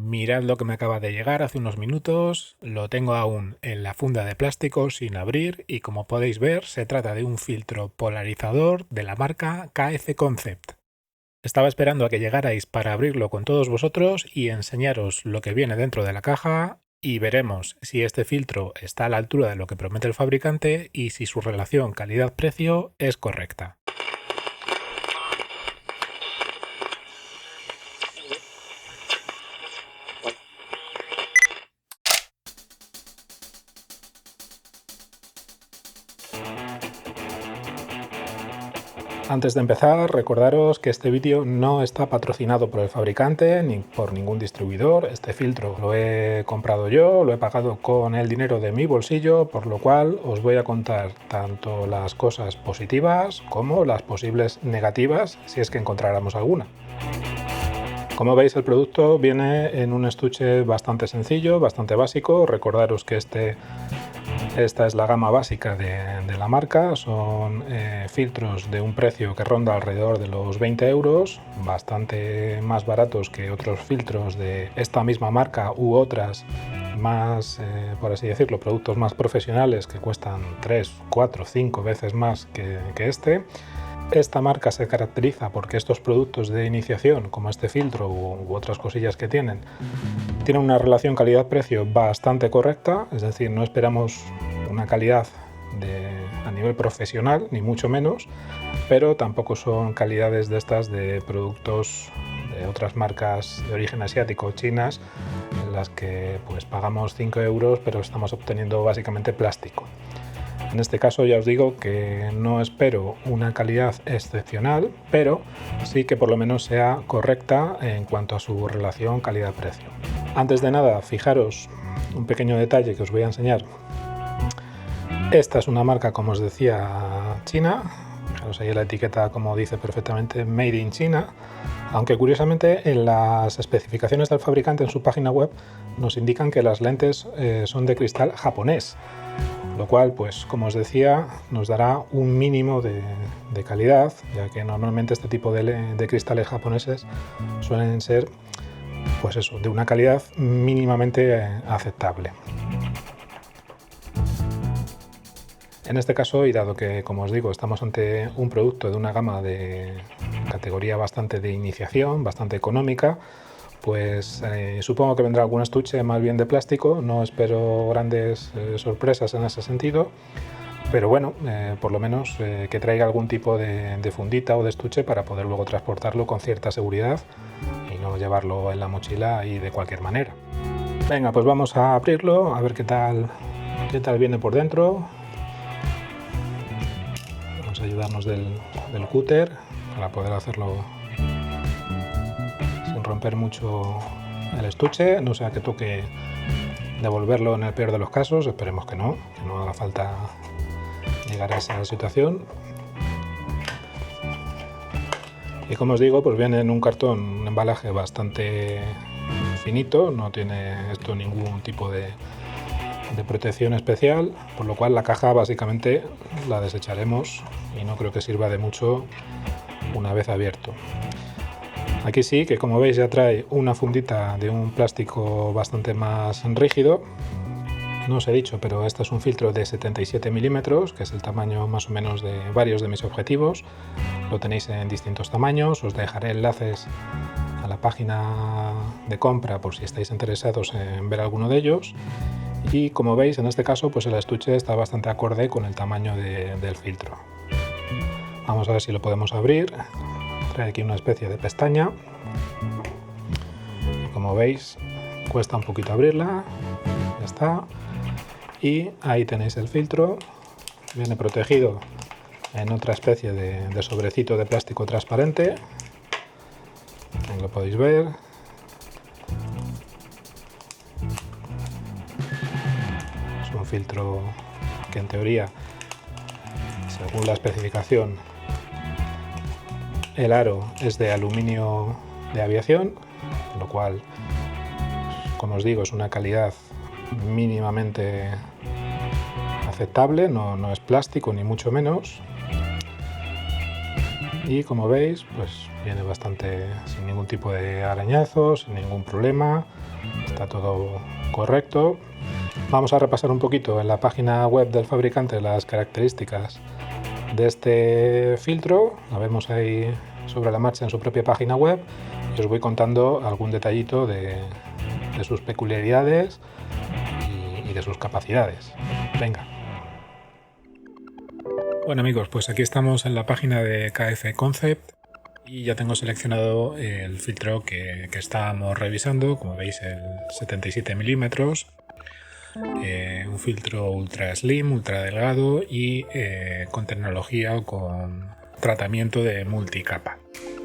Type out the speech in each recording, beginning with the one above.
Mirad lo que me acaba de llegar hace unos minutos, lo tengo aún en la funda de plástico sin abrir y como podéis ver se trata de un filtro polarizador de la marca KF Concept. Estaba esperando a que llegarais para abrirlo con todos vosotros y enseñaros lo que viene dentro de la caja y veremos si este filtro está a la altura de lo que promete el fabricante y si su relación calidad-precio es correcta. Antes de empezar, recordaros que este vídeo no está patrocinado por el fabricante ni por ningún distribuidor. Este filtro lo he comprado yo, lo he pagado con el dinero de mi bolsillo, por lo cual os voy a contar tanto las cosas positivas como las posibles negativas, si es que encontráramos alguna. Como veis, el producto viene en un estuche bastante sencillo, bastante básico. Recordaros que esta es la gama básica de la marca, son filtros de un precio que ronda alrededor de los 20 euros, bastante más baratos que otros filtros de esta misma marca u otras más, por así decirlo, productos más profesionales que cuestan 3, 4, 5 veces más que este. Esta marca se caracteriza porque estos productos de iniciación, como este filtro u otras cosillas que tienen una relación calidad-precio bastante correcta, es decir, no esperamos una calidad a nivel profesional, ni mucho menos, pero tampoco son calidades de estas de productos de otras marcas de origen asiático, chinas, en las que pues pagamos 5 euros, pero estamos obteniendo básicamente plástico. En este caso ya os digo que no espero una calidad excepcional, pero sí que por lo menos sea correcta en cuanto a su relación calidad-precio. Antes de nada, fijaros un pequeño detalle que os voy a enseñar. Esta es una marca, como os decía, china. Fijaros ahí en la etiqueta, como dice perfectamente, Made in China. Aunque curiosamente en las especificaciones del fabricante en su página web nos indican que las lentes son de cristal japonés. Lo cual, pues como os decía, nos dará un mínimo de calidad, ya que normalmente este tipo de cristales japoneses suelen ser, pues eso, de una calidad mínimamente aceptable. En este caso, y dado que, como os digo, estamos ante un producto de una gama de categoría bastante de iniciación, bastante económica, pues supongo que vendrá algún estuche más bien de plástico. No espero grandes sorpresas en ese sentido, pero bueno, por lo menos que traiga algún tipo de fundita o de estuche para poder luego transportarlo con cierta seguridad y no llevarlo en la mochila y de cualquier manera. Venga, pues vamos a abrirlo, a ver qué tal viene por dentro. Vamos a ayudarnos del cúter para poder hacerlo romper mucho el estuche, no sea que toque devolverlo en el peor de los casos. Esperemos que no haga falta llegar a esa situación. Y como os digo, pues viene en un cartón, un embalaje bastante finito, no tiene esto ningún tipo de protección especial, por lo cual la caja básicamente la desecharemos y no creo que sirva de mucho una vez abierto. Aquí sí que, como veis, ya trae una fundita de un plástico bastante más rígido. No os he dicho, pero este es un filtro de 77 milímetros, que es el tamaño más o menos de varios de mis objetivos. Lo tenéis en distintos tamaños, os dejaré enlaces a la página de compra por si estáis interesados en ver alguno de ellos. Y como veis, en este caso, pues el estuche está bastante acorde con el tamaño del filtro. Vamos a ver si lo podemos abrir. Trae aquí una especie de pestaña. Como veis, cuesta un poquito abrirla. Ya está. Y ahí tenéis el filtro. Viene protegido en otra especie de sobrecito de plástico transparente. Ahí lo podéis ver. Es un filtro que en teoría, según la especificación, el aro es de aluminio de aviación, lo cual, como os digo, es una calidad mínimamente aceptable, no es plástico ni mucho menos. y como veis pues viene bastante sin ningún tipo de arañazos, sin ningún problema, está todo correcto. Vamos a repasar un poquito en la página web del fabricante las características de este filtro, la vemos ahí sobre la marcha en su propia página web y os voy contando algún detallito de sus peculiaridades y de sus capacidades. Venga. Bueno amigos, pues aquí estamos en la página de KF Concept y ya tengo seleccionado el filtro que estábamos revisando, como veis el 77 milímetros, un filtro ultra slim, ultra delgado y con tecnología o con tratamiento de multicapa.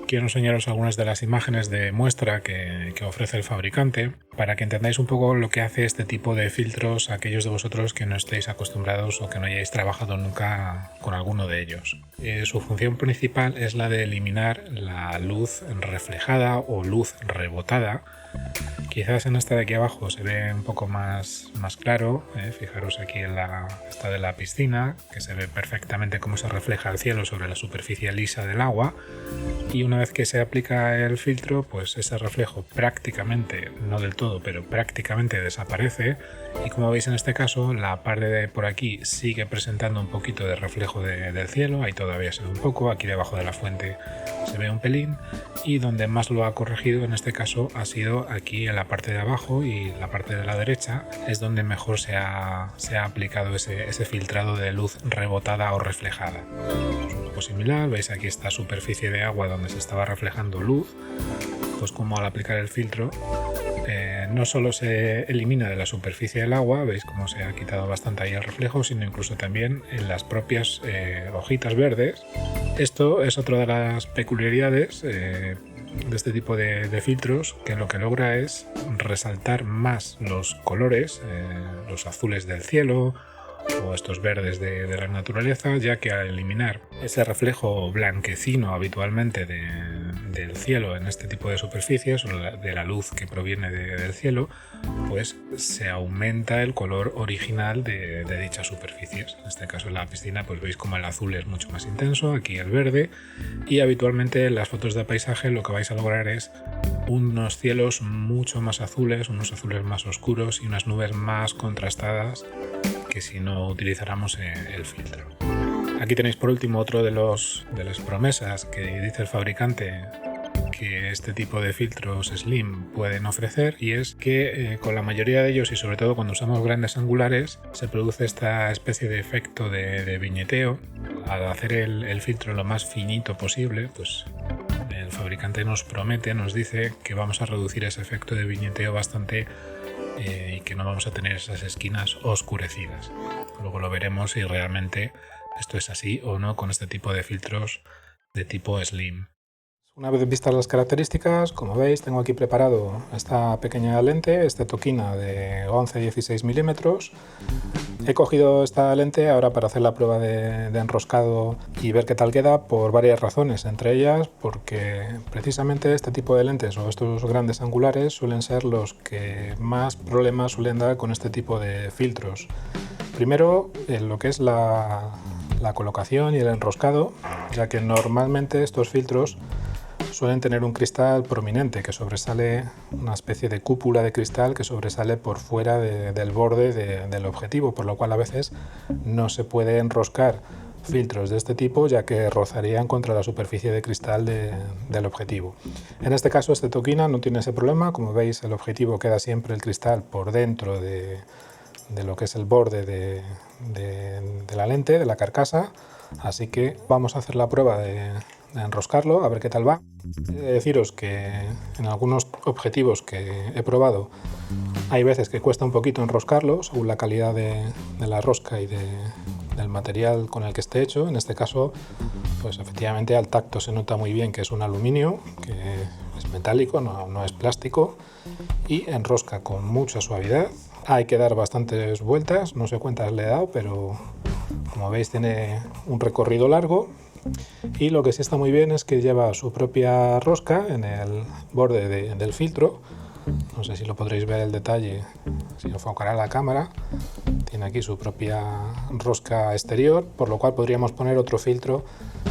Quiero enseñaros algunas de las imágenes de muestra que ofrece el fabricante para que entendáis un poco lo que hace este tipo de filtros a aquellos de vosotros que no estéis acostumbrados o que no hayáis trabajado nunca con alguno de ellos. Su función principal es la de eliminar la luz reflejada o luz rebotada. Quizás en esta de aquí abajo se ve un poco más claro, fijaros aquí en esta de la piscina, que se ve perfectamente cómo se refleja el cielo sobre la superficie lisa del agua, y una vez que se aplica el filtro, pues ese reflejo prácticamente, no del todo, pero prácticamente desaparece, y como veis en este caso, la parte de por aquí sigue presentando un poquito de reflejo del cielo, ahí todavía se ve un poco, aquí debajo de la fuente se ve un pelín, y donde más lo ha corregido en este caso ha sido aquí en la parte de abajo, y la parte de la derecha es donde mejor se ha aplicado ese filtrado de luz rebotada o reflejada. Es un poco similar, veis aquí esta superficie de agua donde se estaba reflejando luz, pues como al aplicar el filtro no solo se elimina de la superficie del agua, veis cómo se ha quitado bastante ahí el reflejo, sino incluso también en las propias hojitas verdes. Esto es otra de las peculiaridades de este tipo de filtros, que lo que logra es resaltar más los colores, los azules del cielo o estos verdes de la naturaleza, ya que al eliminar ese reflejo blanquecino habitualmente del cielo en este tipo de superficies, o de la luz que proviene del cielo, pues se aumenta el color original de dichas superficies. En este caso en la piscina pues veis como el azul es mucho más intenso, aquí el verde, y habitualmente en las fotos de paisaje lo que vais a lograr es unos cielos mucho más azules, unos azules más oscuros y unas nubes más contrastadas que si no utilizáramos el filtro. Aquí tenéis por último otro de las promesas que dice el fabricante que este tipo de filtros slim pueden ofrecer, y es que con la mayoría de ellos, y sobre todo cuando usamos grandes angulares, se produce esta especie de efecto de viñeteo. Al hacer el filtro lo más finito posible, pues el fabricante nos promete, nos dice que vamos a reducir ese efecto de viñeteo bastante y que no vamos a tener esas esquinas oscurecidas. Luego lo veremos si realmente esto es así o no con este tipo de filtros de tipo slim. Una vez vistas las características, como veis, tengo aquí preparado esta pequeña lente, este Tokina de 11-16 milímetros. He cogido esta lente ahora para hacer la prueba de enroscado y ver qué tal queda por varias razones, entre ellas porque precisamente este tipo de lentes o estos grandes angulares suelen ser los que más problemas suelen dar con este tipo de filtros. Primero, en lo que es la colocación y el enroscado, ya que normalmente estos filtros suelen tener un cristal prominente que sobresale, una especie de cúpula de cristal que sobresale por fuera del borde del objetivo, por lo cual a veces no se puede enroscar filtros de este tipo, ya que rozarían contra la superficie de cristal del objetivo. En este caso este Tokina no tiene ese problema, como veis el objetivo queda siempre el cristal por dentro de lo que es el borde de la lente, de la carcasa, así que vamos a hacer la prueba de enroscarlo, a ver qué tal va. He de deciros que en algunos objetivos que he probado hay veces que cuesta un poquito enroscarlo según la calidad de la rosca y del material con el que esté hecho. En este caso, pues efectivamente al tacto se nota muy bien que es un aluminio, que es metálico, no es plástico, y enrosca con mucha suavidad. Hay que dar bastantes vueltas, no sé cuántas le he dado, pero como veis tiene un recorrido largo. Y lo que sí está muy bien es que lleva su propia rosca en el borde del filtro. No sé si lo podréis ver el detalle, si enfocará la cámara. Tiene aquí su propia rosca exterior, por lo cual podríamos poner otro filtro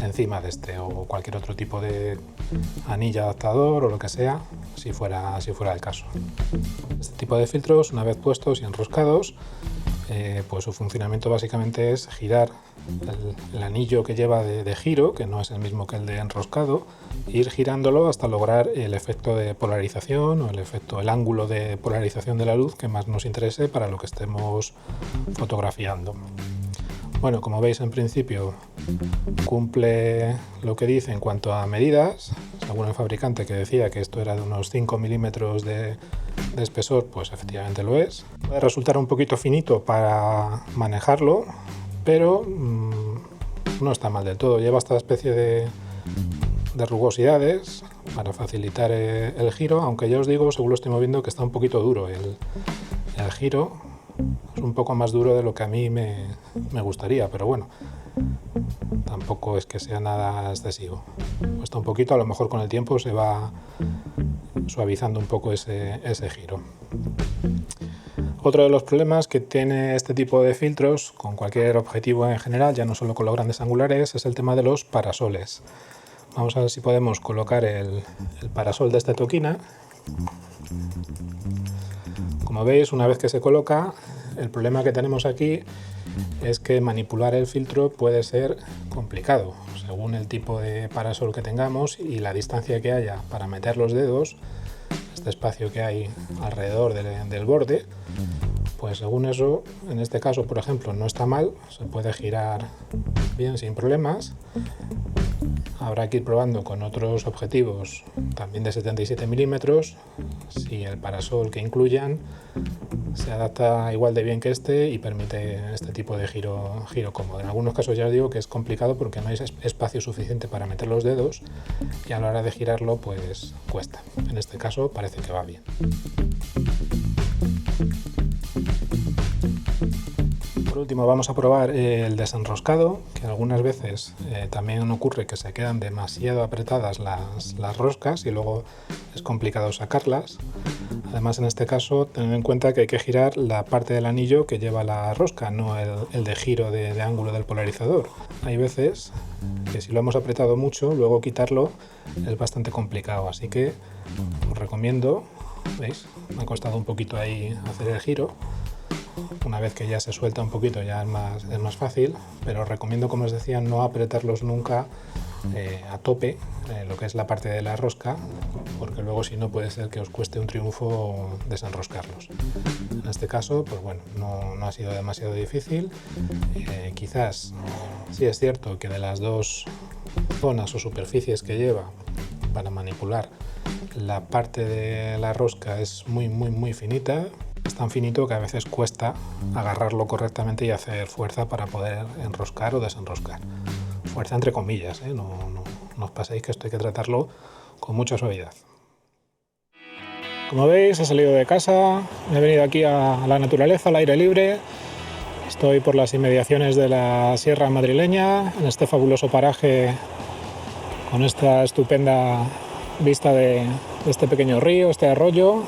encima de este o cualquier otro tipo de anillo adaptador o lo que sea, si fuera el caso. Este tipo de filtros, una vez puestos y enroscados, pues su funcionamiento básicamente es girar el anillo que lleva de giro, que no es el mismo que el de enroscado, e ir girándolo hasta lograr el efecto de polarización o el ángulo de polarización de la luz que más nos interese para lo que estemos fotografiando. Bueno, como veis, en principio cumple lo que dice en cuanto a medidas. Según el fabricante, que decía que esto era de unos 5 milímetros de espesor, pues efectivamente lo es. Puede resultar un poquito finito para manejarlo, pero no está mal del todo. Lleva esta especie de rugosidades para facilitar el giro, aunque ya os digo, según lo estoy moviendo, que está un poquito duro el giro. Es un poco más duro de lo que a mí me gustaría, pero bueno, tampoco es que sea nada excesivo. Cuesta un poquito, a lo mejor con el tiempo se va suavizando un poco ese giro. Otro de los problemas que tiene este tipo de filtros con cualquier objetivo en general, ya no solo con los grandes angulares, es el tema de los parasoles. Vamos a ver si podemos colocar el parasol de esta Tokina. Como veis, una vez que se coloca, el problema que tenemos aquí es que manipular el filtro puede ser complicado. Según el tipo de parasol que tengamos y la distancia que haya para meter los dedos, este espacio que hay alrededor del borde, pues según eso, en este caso, por ejemplo, no está mal, se puede girar bien sin problemas. Habrá que ir probando con otros objetivos también de 77 milímetros si el parasol que incluyan se adapta igual de bien que este y permite este tipo de giro cómodo. En algunos casos ya os digo que es complicado porque no hay espacio suficiente para meter los dedos y a la hora de girarlo pues cuesta. En este caso parece que va bien. Por último vamos a probar el desenroscado, que algunas veces también ocurre que se quedan demasiado apretadas las roscas y luego es complicado sacarlas. Además, en este caso, tened en cuenta que hay que girar la parte del anillo que lleva la rosca, no el de giro de ángulo del polarizador. Hay veces que si lo hemos apretado mucho, luego quitarlo es bastante complicado, así que os recomiendo, ¿veis? Me ha costado un poquito ahí hacer el giro. Una vez que ya se suelta un poquito ya es más fácil, pero os recomiendo, como os decía, no apretarlos nunca a tope, lo que es la parte de la rosca, porque luego si no puede ser que os cueste un triunfo desenroscarlos. En este caso, pues bueno, no ha sido demasiado difícil. Quizás sí es cierto que de las dos zonas o superficies que lleva para manipular, la parte de la rosca es muy finita. Es tan finito que a veces cuesta agarrarlo correctamente y hacer fuerza para poder enroscar o desenroscar. Fuerza entre comillas, ¿eh? No os paséis, que esto hay que tratarlo con mucha suavidad. Como veis, he salido de casa, he venido aquí a la naturaleza, al aire libre. Estoy por las inmediaciones de la Sierra Madrileña, en este fabuloso paraje con esta estupenda vista de este pequeño río, este arroyo.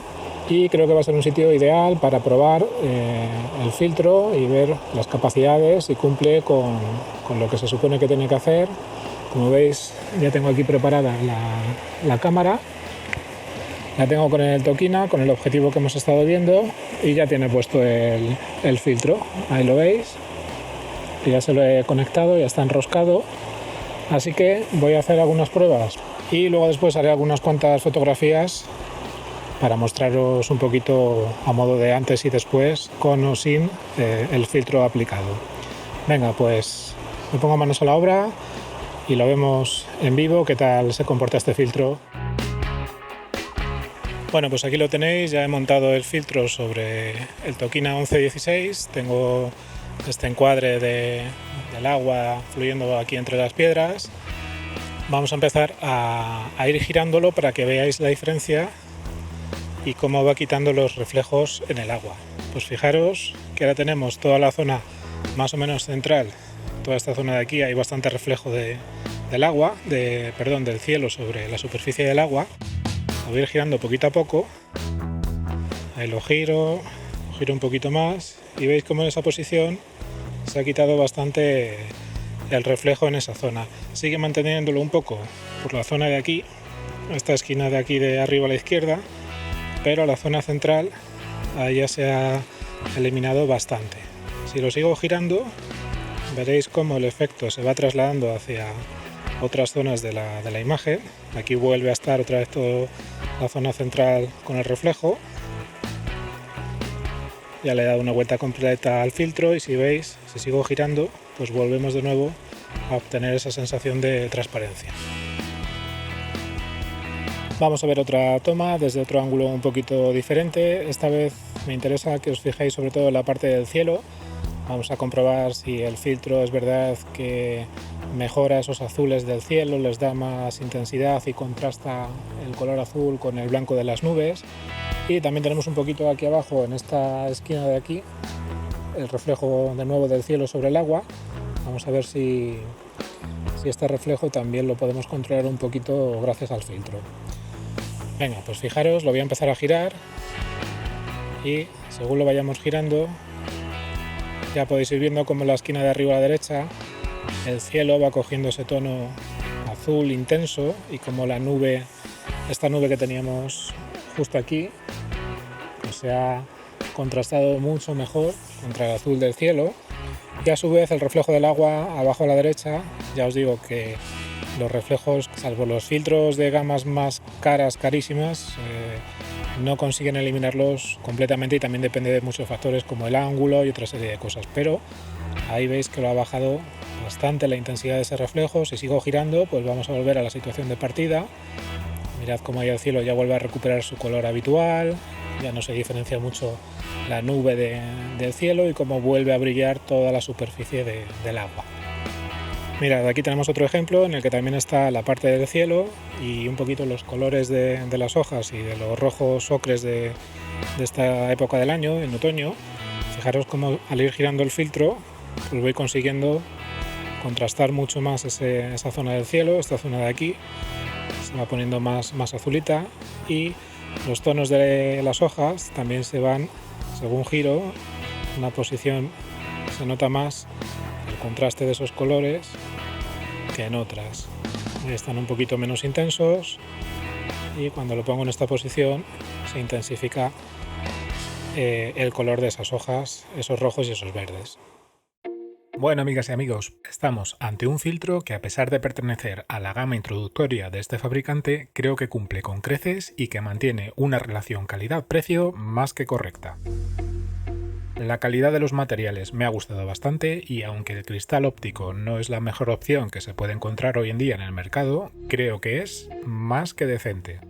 Y creo que va a ser un sitio ideal para probar el filtro y ver las capacidades si cumple con lo que se supone que tiene que hacer. Como veis, ya tengo aquí preparada la cámara, la tengo con el Tokina, con el objetivo que hemos estado viendo, y ya tiene puesto el filtro. Ahí lo veis, ya se lo he conectado, ya está enroscado, así que voy a hacer algunas pruebas y luego después haré algunas cuantas fotografías para mostraros un poquito a modo de antes y después, con o sin el filtro aplicado. Venga, pues me pongo manos a la obra y lo vemos en vivo, qué tal se comporta este filtro. Bueno, pues aquí lo tenéis, ya he montado el filtro sobre el Tokina 1116, tengo este encuadre del agua fluyendo aquí entre las piedras. Vamos a empezar a ir girándolo para que veáis la diferencia y cómo va quitando los reflejos en el agua. Pues fijaros que ahora tenemos toda la zona más o menos central, toda esta zona de aquí hay bastante reflejo del cielo sobre la superficie del agua. Lo voy a ir girando poquito a poco, ahí lo giro un poquito más y veis cómo en esa posición se ha quitado bastante el reflejo en esa zona. Sigue manteniéndolo un poco por la zona de aquí, esta esquina de aquí de arriba a la izquierda, pero la zona central ahí ya se ha eliminado bastante. Si lo sigo girando, veréis cómo el efecto se va trasladando hacia otras zonas de la imagen. Aquí vuelve a estar otra vez toda la zona central con el reflejo. Ya le he dado una vuelta completa al filtro y si veis, si sigo girando, pues volvemos de nuevo a obtener esa sensación de transparencia. Vamos a ver otra toma desde otro ángulo un poquito diferente. Esta vez me interesa que os fijéis sobre todo en la parte del cielo. Vamos a comprobar si el filtro es verdad que mejora esos azules del cielo, les da más intensidad y contrasta el color azul con el blanco de las nubes. Y también tenemos un poquito aquí abajo, en esta esquina de aquí, el reflejo de nuevo del cielo sobre el agua. Vamos a ver si este reflejo también lo podemos controlar un poquito gracias al filtro. Venga, pues fijaros, lo voy a empezar a girar y según lo vayamos girando ya podéis ir viendo como en la esquina de arriba a la derecha el cielo va cogiendo ese tono azul intenso y como la nube, esta nube que teníamos justo aquí, pues se ha contrastado mucho mejor contra el azul del cielo. Y a su vez el reflejo del agua abajo a la derecha, ya os digo que los reflejos, salvo los filtros de gamas más carísimas, no consiguen eliminarlos completamente y también depende de muchos factores como el ángulo y otra serie de cosas, pero ahí veis que lo ha bajado bastante la intensidad de ese reflejo. Si sigo girando, pues vamos a volver a la situación de partida. Mirad cómo ahí el cielo ya vuelve a recuperar su color habitual, ya no se diferencia mucho la nube del cielo y cómo vuelve a brillar toda la superficie del agua. Mirad, aquí tenemos otro ejemplo en el que también está la parte del cielo y un poquito los colores de las hojas y de los rojos ocres de esta época del año, en otoño. Fijaros cómo al ir girando el filtro, pues voy consiguiendo contrastar mucho más esa zona del cielo, esta zona de aquí, se va poniendo más azulita y los tonos de las hojas también se van, según giro, una posición se nota más el contraste de esos colores que en otras. Están un poquito menos intensos y cuando lo pongo en esta posición se intensifica el color de esas hojas, esos rojos y esos verdes. Bueno, amigas y amigos, estamos ante un filtro que a pesar de pertenecer a la gama introductoria de este fabricante, creo que cumple con creces y que mantiene una relación calidad-precio más que correcta. La calidad de los materiales me ha gustado bastante y aunque el cristal óptico no es la mejor opción que se puede encontrar hoy en día en el mercado, creo que es más que decente.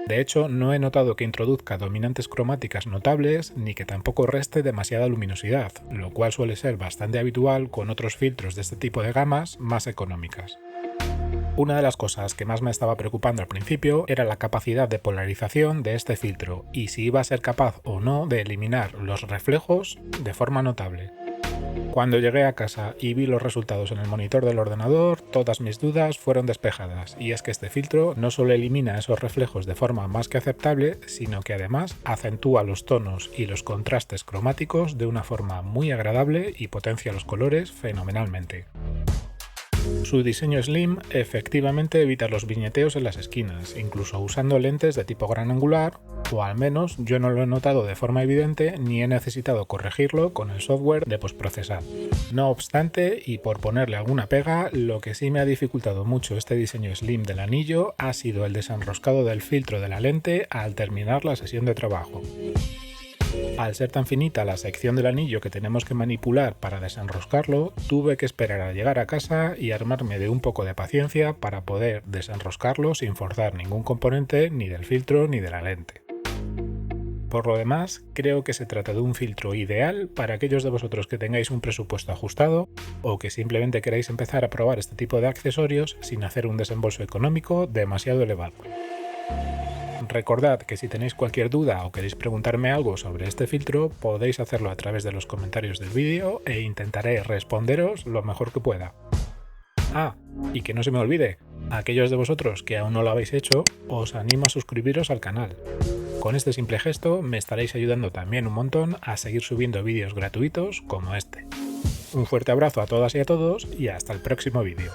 De hecho, no he notado que introduzca dominantes cromáticas notables ni que tampoco reste demasiada luminosidad, lo cual suele ser bastante habitual con otros filtros de este tipo de gamas más económicas. Una de las cosas que más me estaba preocupando al principio era la capacidad de polarización de este filtro y si iba a ser capaz o no de eliminar los reflejos de forma notable. Cuando llegué a casa y vi los resultados en el monitor del ordenador, todas mis dudas fueron despejadas, y es que este filtro no solo elimina esos reflejos de forma más que aceptable, sino que además acentúa los tonos y los contrastes cromáticos de una forma muy agradable y potencia los colores fenomenalmente. Su diseño slim efectivamente evita los viñeteos en las esquinas, incluso usando lentes de tipo gran angular, o al menos yo no lo he notado de forma evidente ni he necesitado corregirlo con el software de postprocesar. No obstante, y por ponerle alguna pega, lo que sí me ha dificultado mucho este diseño slim del anillo ha sido el desenroscado del filtro de la lente al terminar la sesión de trabajo. Al ser tan finita la sección del anillo que tenemos que manipular para desenroscarlo, tuve que esperar a llegar a casa y armarme de un poco de paciencia para poder desenroscarlo sin forzar ningún componente ni del filtro ni de la lente. Por lo demás, creo que se trata de un filtro ideal para aquellos de vosotros que tengáis un presupuesto ajustado o que simplemente queráis empezar a probar este tipo de accesorios sin hacer un desembolso económico demasiado elevado. Recordad que si tenéis cualquier duda o queréis preguntarme algo sobre este filtro, podéis hacerlo a través de los comentarios del vídeo e intentaré responderos lo mejor que pueda. Ah, y que no se me olvide, a aquellos de vosotros que aún no lo habéis hecho, os animo a suscribiros al canal. Con este simple gesto me estaréis ayudando también un montón a seguir subiendo vídeos gratuitos como este. Un fuerte abrazo a todas y a todos y hasta el próximo vídeo.